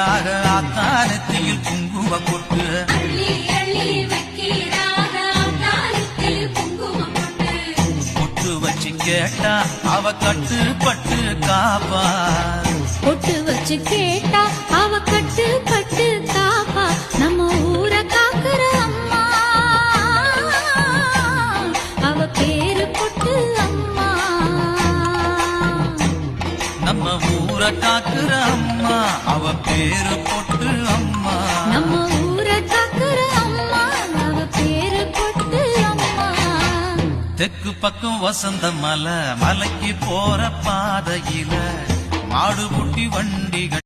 வைக்கிறாக ஆத்தானத்தில் குங்கும பொட்டு பொட்டு வச்சு கேட்டா அவ கட்டுப்பட்டு காப்பா பொட்டு வச்சு கேட்டா அவ கட்டுப்பட்டு காப்பா நம்ம ஊரை காக்குற அம்மா அவ பேரு பொட்டு அம்மா நம்ம ஊரை காக்குற அம்மா அவ பேரு பொட்டு அம்மா நம்ம ஊரை காக்குற அம்மா அவ பேரு பொட்டு அம்மா தெற்கு பக்கம் வசந்த மலைக்கு போற பாதையில மாடு குட்டி வண்டிகள்